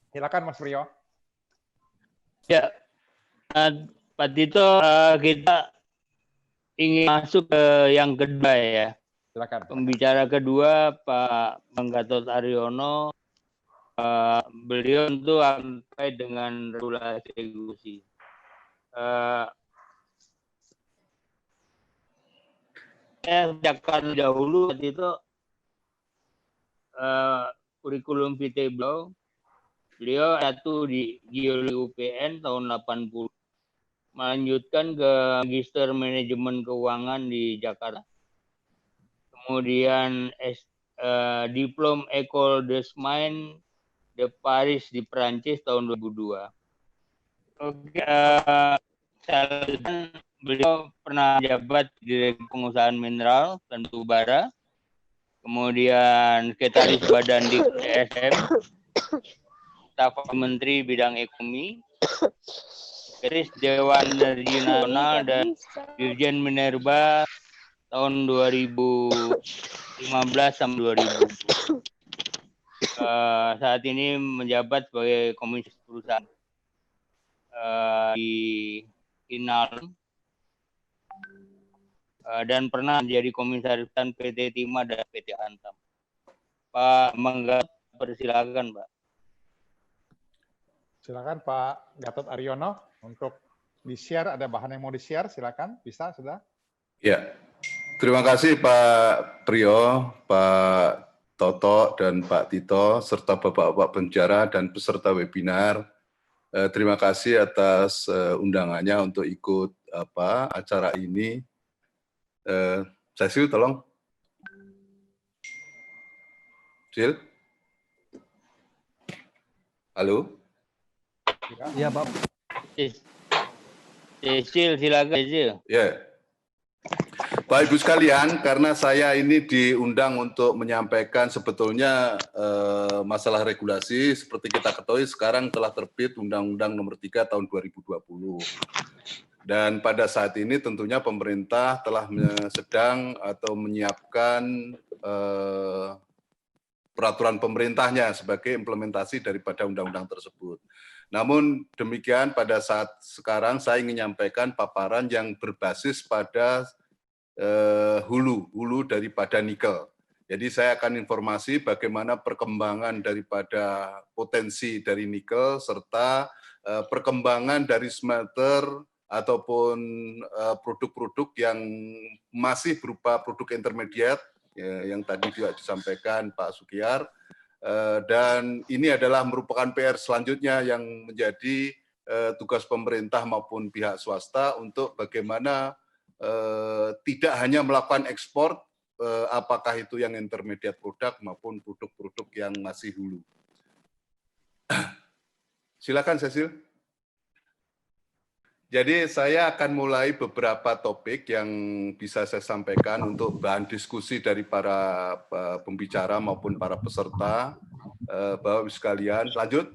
Silakan Mas Priyo. Ya, Pak Tito, kita ingin masuk ke yang kedua ya. Silakan. Pembicara kedua Pak Gatot Aryono, beliau tentu akan terkait dengan regulasi eksekusi. Saya sejak dahulu Pak Tito, kurikulum vitae beliau satu di Geologi UPN tahun 80, melanjutkan ke Magister Manajemen Keuangan di Jakarta. Kemudian Diplom École des Mines de Paris di Prancis tahun 2002. Oke, beliau pernah jabat Direktur Pengusahaan Mineral dan Batu Bara, kemudian Sekretaris Badan Dik DSM, Staf Menteri Bidang Ekonomi, Sekretaris Dewan Energi Nasional dan Dirjen Minerba tahun 2015 sampai 2020. Saat ini menjabat sebagai komisaris perusahaan di Inalum dan pernah menjadi komisaris PT Timah dan PT Antam. Pak Mangga, persilakan Pak. Silakan Pak Gatot Aryono untuk di-share, ada bahan yang mau di-share, silakan, bisa sudah. Ya, terima kasih Pak Priyo, Pak Toto dan Pak Tito, serta Bapak-Bapak penjara dan peserta webinar. Terima kasih atas undangannya untuk ikut acara ini. Sil, tolong. Sil? Halo? Iya, Pak. Cecil, silakan Cecil. Ya. Bapak Ibu sekalian, karena saya ini diundang untuk menyampaikan sebetulnya masalah regulasi, seperti kita ketahui sekarang telah terbit Undang-Undang Nomor 3 Tahun 2020. Dan pada saat ini tentunya pemerintah telah sedang atau menyiapkan peraturan pemerintahnya sebagai implementasi daripada undang-undang tersebut. Namun demikian pada saat sekarang saya ingin menyampaikan paparan yang berbasis pada hulu daripada nikel. Jadi saya akan informasi bagaimana perkembangan daripada potensi dari nikel serta perkembangan dari smelter ataupun produk-produk yang masih berupa produk intermediate yang tadi juga disampaikan Pak Sukiyar. Dan ini adalah merupakan PR selanjutnya yang menjadi tugas pemerintah maupun pihak swasta untuk bagaimana tidak hanya melakukan ekspor, apakah itu yang intermediate produk maupun produk-produk yang masih hulu. Silakan Cecil. Jadi saya akan mulai beberapa topik yang bisa saya sampaikan untuk bahan diskusi dari para pembicara maupun para peserta. Bapak-Ibu sekalian, lanjut.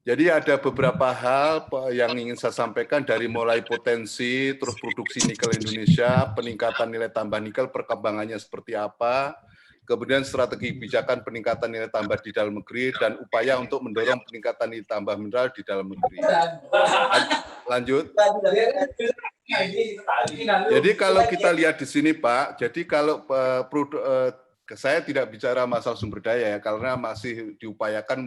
Jadi ada beberapa hal yang ingin saya sampaikan dari mulai potensi, terus produksi nikel Indonesia, peningkatan nilai tambah nikel, perkembangannya seperti apa, kemudian strategi kebijakan peningkatan nilai tambah di dalam negeri, dan upaya untuk mendorong peningkatan nilai tambah mineral di dalam negeri. Lanjut. Jadi kalau kita lihat di sini Pak, jadi kalau saya tidak bicara masalah sumber daya ya, karena masih diupayakan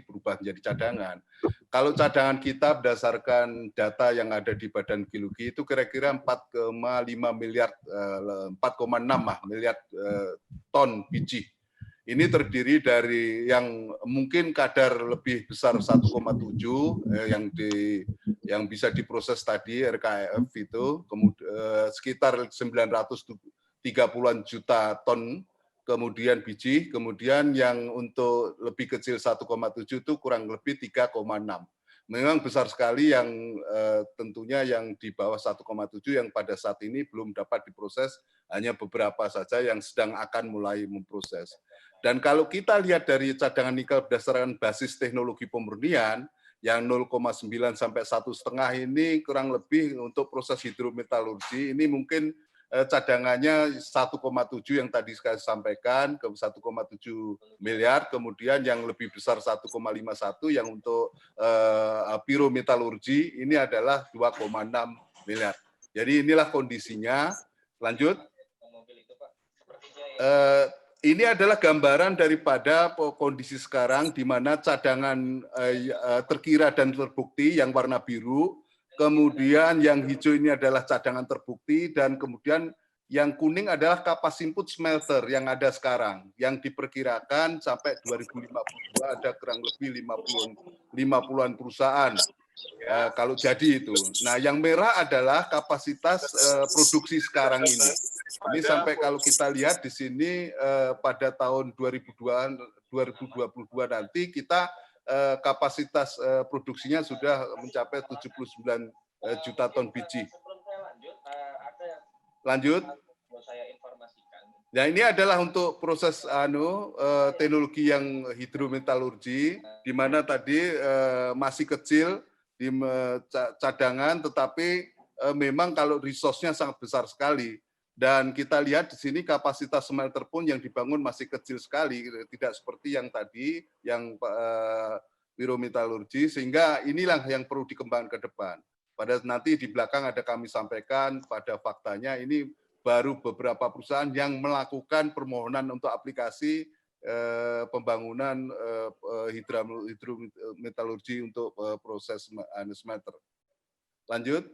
berubah menjadi cadangan. Kalau cadangan kita berdasarkan data yang ada di Badan Geologi itu kira-kira 4,5 miliar, 4,6 miliar ton biji. Ini terdiri dari yang mungkin kadar lebih besar 1,7 yang bisa diproses tadi RKEF itu, kemudian sekitar 930-an juta ton. Kemudian biji, kemudian yang untuk lebih kecil 1,7 itu kurang lebih 3,6. Memang besar sekali yang tentunya yang di bawah 1,7 yang pada saat ini belum dapat diproses, hanya beberapa saja yang sedang akan mulai memproses. Dan kalau kita lihat dari cadangan nikel berdasarkan basis teknologi pemurnian, yang 0,9 sampai 1,5 ini kurang lebih untuk proses hidrometalurgi, ini mungkin cadangannya 1,7 yang tadi saya sampaikan ke 1,7 miliar, kemudian yang lebih besar 1,51 yang untuk pirometalurgi ini adalah 2,6 miliar. Jadi inilah kondisinya. Lanjut. Ini adalah gambaran daripada kondisi sekarang di mana cadangan terkira dan terbukti yang warna biru. Kemudian yang hijau ini adalah cadangan terbukti, dan kemudian yang kuning adalah kapas input smelter yang ada sekarang, yang diperkirakan sampai 2052 ada kurang lebih 50-an perusahaan kalau jadi itu. Nah, yang merah adalah kapasitas produksi sekarang ini. Ini sampai kalau kita lihat di sini pada tahun 2022 nanti kita kapasitas produksinya sudah mencapai 79 juta ton biji. Lanjut. Nah, ini adalah untuk proses teknologi yang hidrometalurgi, di mana tadi masih kecil di cadangan, tetapi memang kalau resource-nya sangat besar sekali. Dan kita lihat di sini kapasitas smelter pun yang dibangun masih kecil sekali, tidak seperti yang tadi, yang pirometalurgi, sehingga inilah yang perlu dikembangkan ke depan. Pada nanti di belakang ada kami sampaikan pada faktanya, ini baru beberapa perusahaan yang melakukan permohonan untuk aplikasi pembangunan hidrometalurgi untuk proses smelter. Lanjut.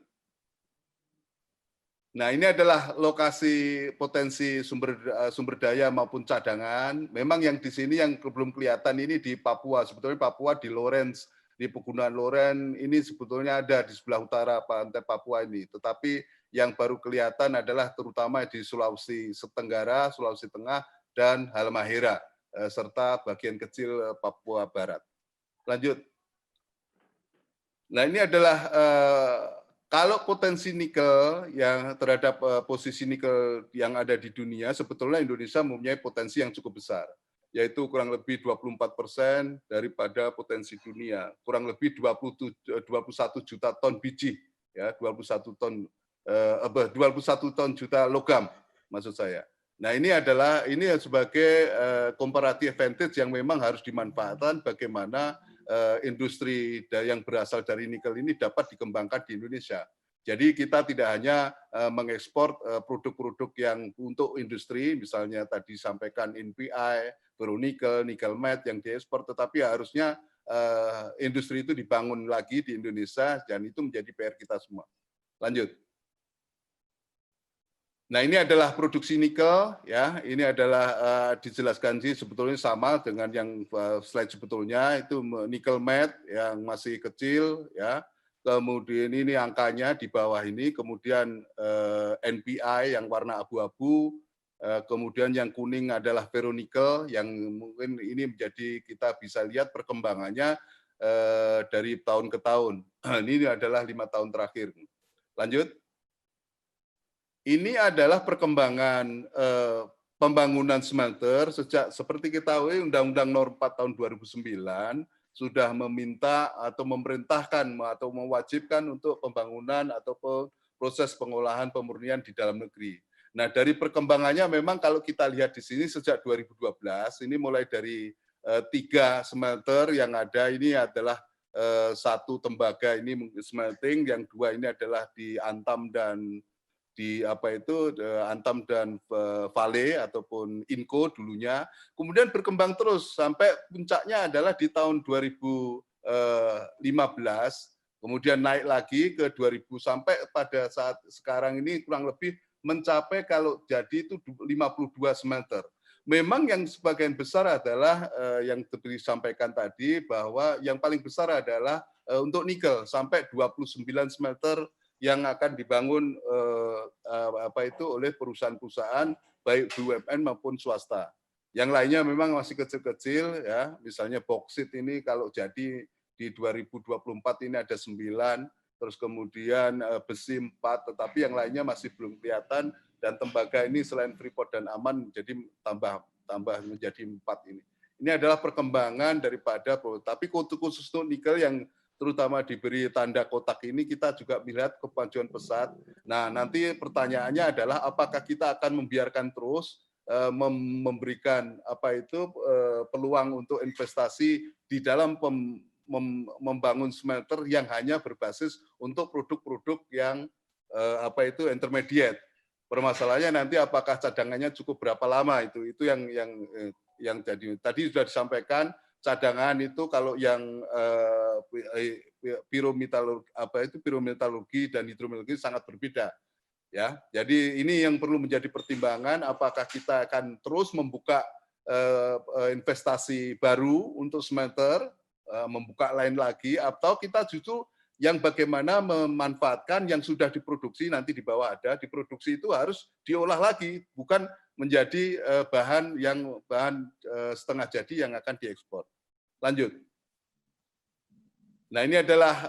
Nah, ini adalah lokasi potensi sumber daya maupun cadangan. Memang yang di sini yang belum kelihatan ini di Papua. Sebetulnya Papua di Lawrence, di Pegunungan Lawrence ini sebetulnya ada di sebelah utara pantai Papua ini. Tetapi yang baru kelihatan adalah terutama di Sulawesi Tenggara, Sulawesi Tengah, dan Halmahera, serta bagian kecil Papua Barat. Lanjut. Nah, ini adalah kalau potensi nikel yang terhadap posisi nikel yang ada di dunia, sebetulnya Indonesia mempunyai potensi yang cukup besar, yaitu kurang lebih 24% daripada potensi dunia, kurang lebih 21 juta ton biji, ya 21 ton juta logam maksud saya. Nah, ini sebagai comparative advantage yang memang harus dimanfaatkan bagaimana industri yang berasal dari nikel ini dapat dikembangkan di Indonesia. Jadi kita tidak hanya mengekspor produk-produk yang untuk industri, misalnya tadi sampaikan NPI, ferronikel, nikel matte yang diekspor, tetapi harusnya industri itu dibangun lagi di Indonesia, dan itu menjadi PR kita semua. Lanjut. Nah, ini adalah produksi nikel, ya. Ini adalah dijelaskan sih sebetulnya sama dengan yang slide sebetulnya, itu nikel matte yang masih kecil, ya. Kemudian ini angkanya di bawah ini, kemudian NPI yang warna abu-abu, kemudian yang kuning adalah ferronikel yang mungkin ini menjadi kita bisa lihat perkembangannya dari tahun ke tahun. Ini adalah 5 tahun terakhir. Lanjut. Ini adalah perkembangan pembangunan smelter sejak seperti kita tahu Undang-Undang Nomor 4 tahun 2009 sudah meminta atau memerintahkan atau mewajibkan untuk pembangunan atau proses pengolahan pemurnian di dalam negeri. Nah, dari perkembangannya memang kalau kita lihat di sini sejak 2012 ini mulai dari 3 smelter yang ada, ini adalah 1 tembaga ini smelting, yang 2 ini adalah di Antam dan di Antam dan Vale ataupun Inco dulunya, kemudian berkembang terus sampai puncaknya adalah di tahun 2015, kemudian naik lagi ke 2000 sampai pada saat sekarang ini kurang lebih mencapai kalau jadi itu 52 smelter. Memang yang sebagian besar adalah yang disampaikan tadi bahwa yang paling besar adalah untuk nikel sampai 29 smelter yang akan dibangun oleh perusahaan-perusahaan baik BUMN maupun swasta. Yang lainnya memang masih kecil-kecil, ya. Misalnya boksit ini kalau jadi di 2024 ini ada 9, terus kemudian besi 4, tetapi yang lainnya masih belum kelihatan, dan tembaga ini selain Freeport dan Aman jadi tambah menjadi 4 ini. Ini adalah perkembangan daripada, tapi khusus untuk nikel yang terutama diberi tanda kotak ini, kita juga melihat kemajuan pesat. Nah, nanti pertanyaannya adalah apakah kita akan membiarkan terus memberikan peluang untuk investasi di dalam membangun smelter yang hanya berbasis untuk produk-produk yang intermediate. Permasalahannya nanti apakah cadangannya cukup berapa lama itu yang jadi. Tadi sudah disampaikan cadangan itu kalau yang pirometalurgi dan hidrometalurgi sangat berbeda. Ya, jadi ini yang perlu menjadi pertimbangan, apakah kita akan terus membuka investasi baru untuk smelter, membuka lain lagi, atau kita justru yang bagaimana memanfaatkan yang sudah diproduksi, nanti di bawah ada, diproduksi itu harus diolah lagi, bukan menjadi bahan setengah jadi yang akan diekspor. Lanjut. Nah, ini adalah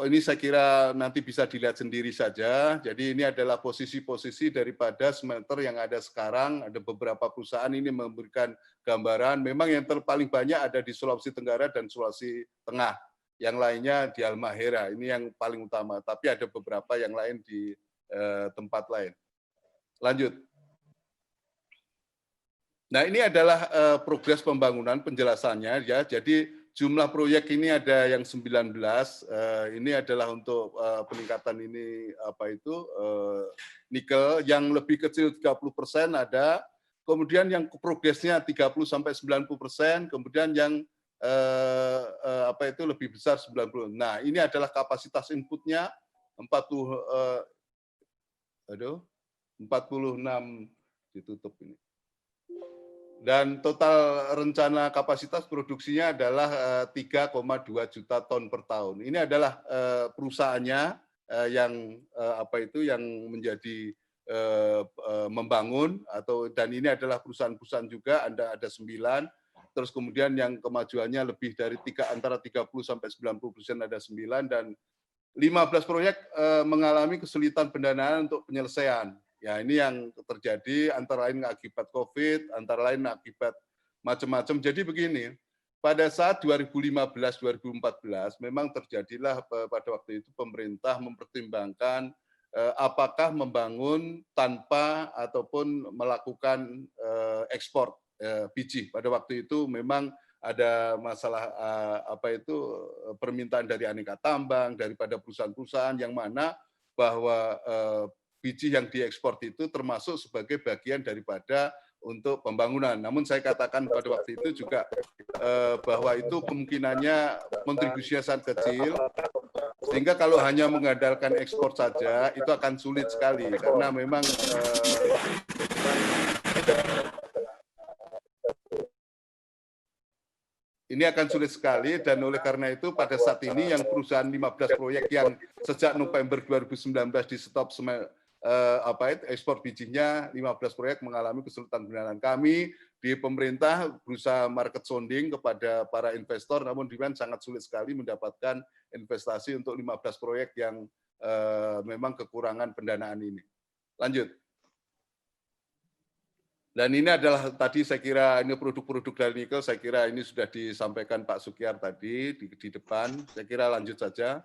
ini saya kira nanti bisa dilihat sendiri saja. Jadi ini adalah posisi-posisi daripada smelter yang ada sekarang. Ada beberapa perusahaan ini memberikan gambaran. Memang yang paling banyak ada di Sulawesi Tenggara dan Sulawesi Tengah. Yang lainnya di Halmahera. Ini yang paling utama. Tapi ada beberapa yang lain di tempat lain. Lanjut. Nah, ini adalah progres pembangunan penjelasannya ya. Jadi jumlah proyek ini ada yang 19, ini adalah untuk peningkatan ini nikel, yang lebih kecil 30% ada, kemudian yang progresnya 30 sampai 90%, kemudian yang lebih besar 90. Nah, ini adalah kapasitas inputnya 46 ditutup ini. Dan total rencana kapasitas produksinya adalah 3,2 juta ton per tahun. Ini adalah perusahaannya yang yang menjadi membangun dan ini adalah perusahaan-perusahaan juga, ada 9. Terus kemudian yang kemajuannya lebih dari antara 30 sampai 90% ada 9, dan 15 proyek mengalami kesulitan pendanaan untuk penyelesaian. Ya, ini yang terjadi antara lain akibat COVID, antara lain akibat macam-macam. Jadi begini, pada saat 2015-2014 memang terjadilah pada waktu itu pemerintah mempertimbangkan apakah membangun tanpa ataupun melakukan ekspor biji. Pada waktu itu memang ada masalah permintaan dari aneka tambang, daripada perusahaan-perusahaan yang mana bahwa biji yang diekspor itu termasuk sebagai bagian daripada untuk pembangunan. Namun saya katakan pada waktu itu juga bahwa itu kemungkinannya kontribusinya sangat kecil, sehingga kalau hanya mengandalkan ekspor saja itu akan sulit sekali, karena memang ini akan sulit sekali, dan oleh karena itu pada saat ini yang perusahaan 15 proyek yang sejak November 2019 di stop ekspor bijinya, 15 proyek mengalami kesulitan pendanaan. Kami di pemerintah berusaha market sounding kepada para investor, namun demikian sangat sulit sekali mendapatkan investasi untuk 15 proyek yang memang kekurangan pendanaan ini. Lanjut. Dan ini adalah tadi saya kira ini produk-produk dari nikel, saya kira ini sudah disampaikan Pak Sukyar tadi di depan. Saya kira lanjut saja.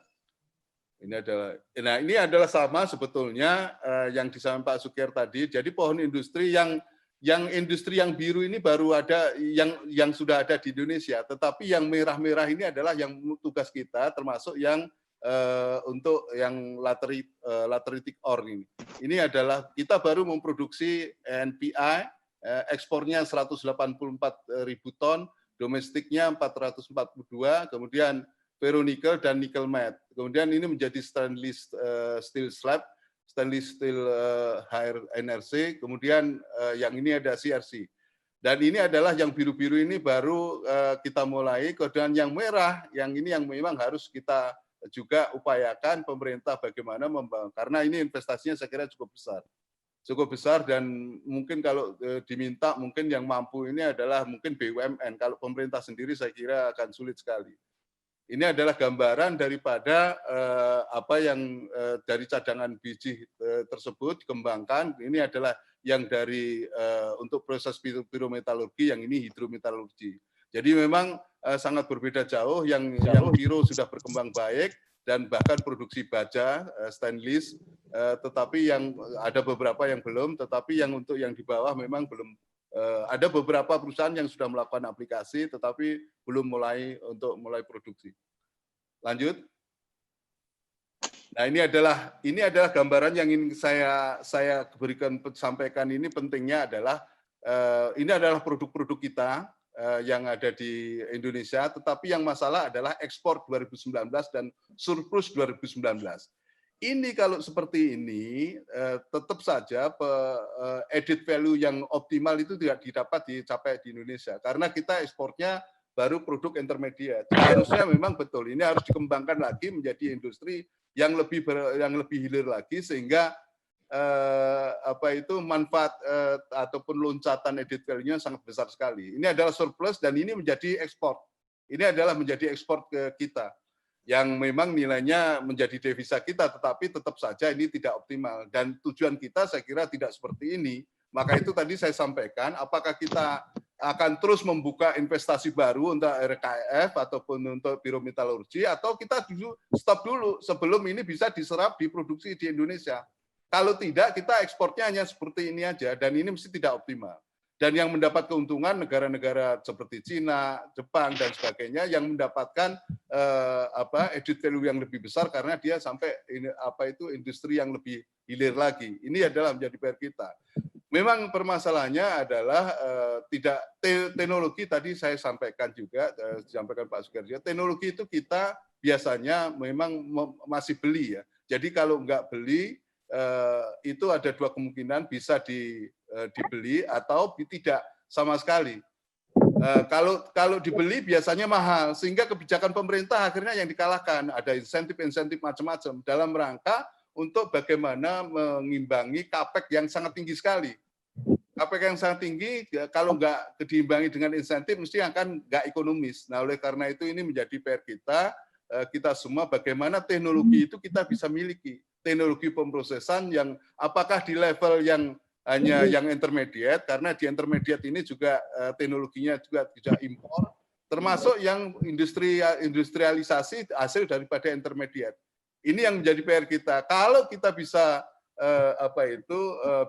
Ini adalah sama sebetulnya yang disampaikan Pak Sukyar tadi. Jadi pohon industri yang industri yang biru ini baru ada yang sudah ada di Indonesia, tetapi yang merah-merah ini adalah yang tugas kita, termasuk yang untuk yang lateritic ore ini. Ini adalah kita baru memproduksi NPI, ekspornya 184.000 ton, domestiknya 442, kemudian ferronikel dan nickel matte. Kemudian ini menjadi stainless steel slab, stainless steel high NRC, kemudian yang ini ada CRC. Dan ini adalah yang biru-biru ini baru kita mulai, kemudian yang merah, yang ini yang memang harus kita juga upayakan pemerintah bagaimana membangun, karena ini investasinya saya kira cukup besar, dan mungkin kalau diminta mungkin yang mampu ini adalah mungkin BUMN. Kalau pemerintah sendiri saya kira akan sulit sekali. Ini adalah gambaran daripada apa yang dari cadangan biji tersebut dikembangkan. Ini adalah yang dari untuk proses pirometalurgi, yang ini hidrometalurgi. Jadi memang sangat berbeda jauh. Yang Piro sudah berkembang baik dan bahkan produksi baja stainless, tetapi yang ada beberapa yang belum, tetapi yang untuk yang di bawah memang belum. Ada beberapa perusahaan yang sudah melakukan aplikasi, tetapi belum mulai produksi. Lanjut. Nah, ini adalah gambaran yang ingin saya sampaikan. Ini pentingnya adalah ini adalah produk-produk kita yang ada di Indonesia, tetapi yang masalah adalah ekspor 2019 dan surplus 2019. Ini kalau seperti ini tetap saja added value yang optimal itu tidak dicapai di Indonesia karena kita ekspornya baru produk intermediate. Harusnya memang betul ini harus dikembangkan lagi menjadi industri yang lebih hilir lagi sehingga manfaat ataupun loncatan added value-nya sangat besar sekali. Ini adalah surplus dan ini menjadi ekspor. Ini adalah menjadi ekspor ke kita yang memang nilainya menjadi devisa kita, tetapi tetap saja ini tidak optimal. Dan tujuan kita saya kira tidak seperti ini. Maka itu tadi saya sampaikan, apakah kita akan terus membuka investasi baru untuk RKF ataupun untuk biro metalurgi, atau kita stop dulu sebelum ini bisa diserap diproduksi di Indonesia. Kalau tidak, kita ekspornya hanya seperti ini aja, dan ini mesti tidak optimal. Dan yang mendapat keuntungan negara-negara seperti Cina, Jepang, dan sebagainya, yang mendapatkan added value yang lebih besar karena dia sampai industri yang lebih hilir lagi. Ini adalah menjadi PR kita. Memang permasalahannya adalah tidak teknologi tadi saya sampaikan juga, disampaikan Pak Sugarjo, teknologi itu kita biasanya memang masih beli ya. Jadi kalau nggak beli itu ada dua kemungkinan, bisa dibeli atau tidak sama sekali. Kalau dibeli biasanya mahal sehingga kebijakan pemerintah akhirnya yang dikalahkan, ada insentif-insentif macam-macam dalam rangka untuk bagaimana mengimbangi capex yang sangat tinggi sekali. Capex yang sangat tinggi, kalau nggak diimbangi dengan insentif, mesti akan nggak ekonomis. Nah, oleh karena itu ini menjadi PR kita semua, bagaimana teknologi itu kita bisa miliki. Teknologi pemrosesan yang apakah di level yang hanya yang intermediate, karena di intermediate ini juga teknologinya juga tidak impor, termasuk yang industrialisasi hasil daripada intermediate. Ini yang menjadi PR kita. Kalau kita bisa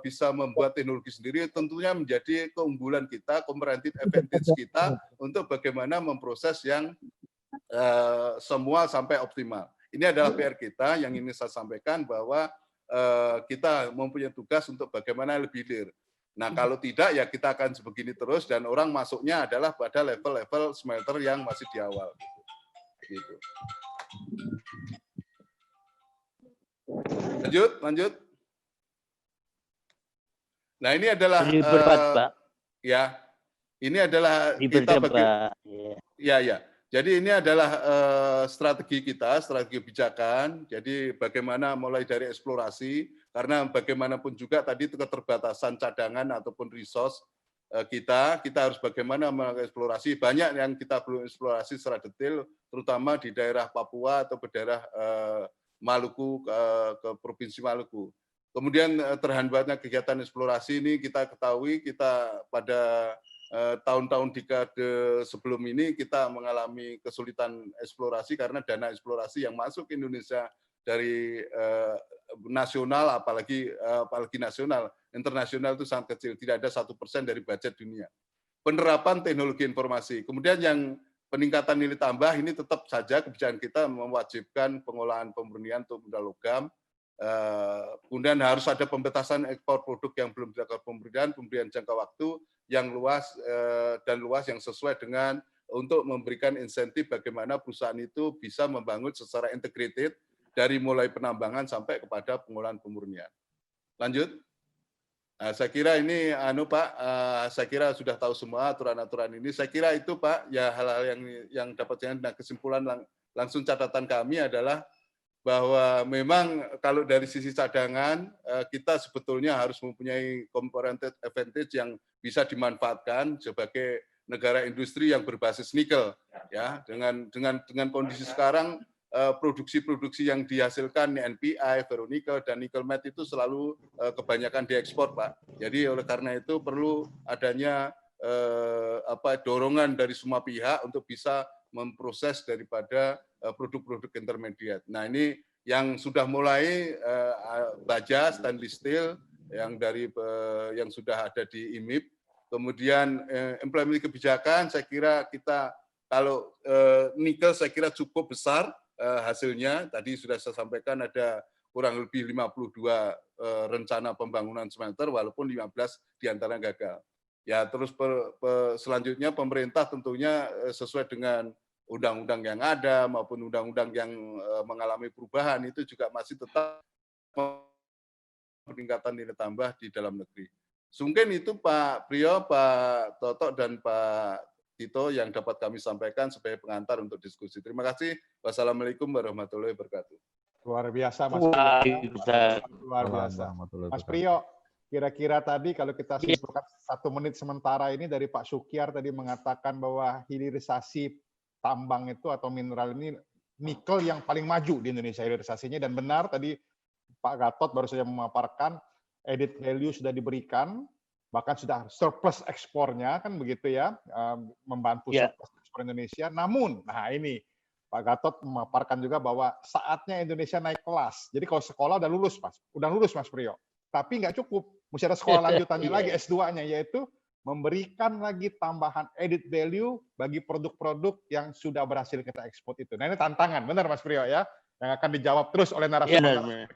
bisa membuat teknologi sendiri, tentunya menjadi keunggulan kita, comparative advantage kita untuk bagaimana memproses yang semua sampai optimal. Ini adalah PR kita yang ingin saya sampaikan bahwa kita mempunyai tugas untuk bagaimana lebih hilir. Nah, kalau tidak ya kita akan sebegini terus dan orang masuknya adalah pada level-level smelter yang masih di awal. Gitu. Lanjut. Nah, ini adalah ya. Ini adalah kita ya. Jadi ini adalah strategi kita, strategi kebijakan. Jadi bagaimana mulai dari eksplorasi, karena bagaimanapun juga tadi keterbatasan cadangan ataupun resource kita harus bagaimana mengeksplorasi. Banyak yang kita belum eksplorasi secara detail, terutama di daerah Papua atau ke daerah Maluku, ke Provinsi Maluku. Kemudian terhambatnya kegiatan eksplorasi ini kita ketahui, kita pada tahun-tahun dekade sebelum ini kita mengalami kesulitan eksplorasi karena dana eksplorasi yang masuk ke Indonesia dari nasional, apalagi nasional, internasional itu sangat kecil, tidak ada 1% dari budget dunia. Penerapan teknologi informasi, kemudian yang peningkatan nilai tambah ini tetap saja kebijakan kita mewajibkan pengolahan pemurnian untuk benda logam. Kemudian harus ada pembatasan ekspor produk yang belum dilakukan pemberian jangka waktu yang luas yang sesuai dengan untuk memberikan insentif bagaimana perusahaan itu bisa membangun secara integrated dari mulai penambangan sampai kepada pengolahan pemurnian. Lanjut. Nah, saya kira ini Pak, saya kira sudah tahu semua aturan-aturan ini. Saya kira itu Pak, ya hal-hal yang dapat dengan kesimpulan langsung catatan kami adalah bahwa memang kalau dari sisi cadangan kita sebetulnya harus mempunyai comparative advantage yang bisa dimanfaatkan sebagai negara industri yang berbasis nikel ya, dengan kondisi sekarang produksi-produksi yang dihasilkan NPI, ferronikel dan nickel matte itu selalu kebanyakan diekspor Pak. Jadi oleh karena itu perlu adanya dorongan dari semua pihak untuk bisa memproses daripada produk-produk intermediate. Nah, ini yang sudah mulai baja, stainless steel yang sudah ada di IMIP. Kemudian implementasi kebijakan, saya kira kita kalau nikel saya kira cukup besar hasilnya. Tadi sudah saya sampaikan ada kurang lebih 52 rencana pembangunan smelter, walaupun 15 diantaranya gagal. Ya, terus selanjutnya pemerintah tentunya sesuai dengan undang-undang yang ada maupun undang-undang yang mengalami perubahan itu juga masih tetap peningkatan nilai tambah di dalam negeri. Mungkin itu Pak Priyo, Pak Toto, dan Pak Tito yang dapat kami sampaikan sebagai pengantar untuk diskusi. Terima kasih. Wassalamualaikum warahmatullahi wabarakatuh. Luar biasa Mas Priyo. Luar biasa. Mas Priyo, kira-kira tadi kalau kita simpulkan 1 menit sementara ini dari Pak Sukyar tadi mengatakan bahwa hilirisasi tambang itu atau mineral ini nikel yang paling maju di Indonesia hilirisasinya, dan benar tadi Pak Gatot baru saja memaparkan added value sudah diberikan, bahkan sudah surplus ekspornya kan begitu ya, membantu surplus ekspor Indonesia. Namun, nah ini Pak Gatot memaparkan juga bahwa saatnya Indonesia naik kelas. Jadi kalau sekolah udah lulus Mas Priyo, tapi nggak cukup, mesti ada sekolah lanjutannya lagi S2-nya, yaitu memberikan lagi tambahan added value bagi produk-produk yang sudah berhasil kita ekspor itu. Nah ini tantangan, benar Mas Priyo ya, yang akan dijawab terus oleh narasumber.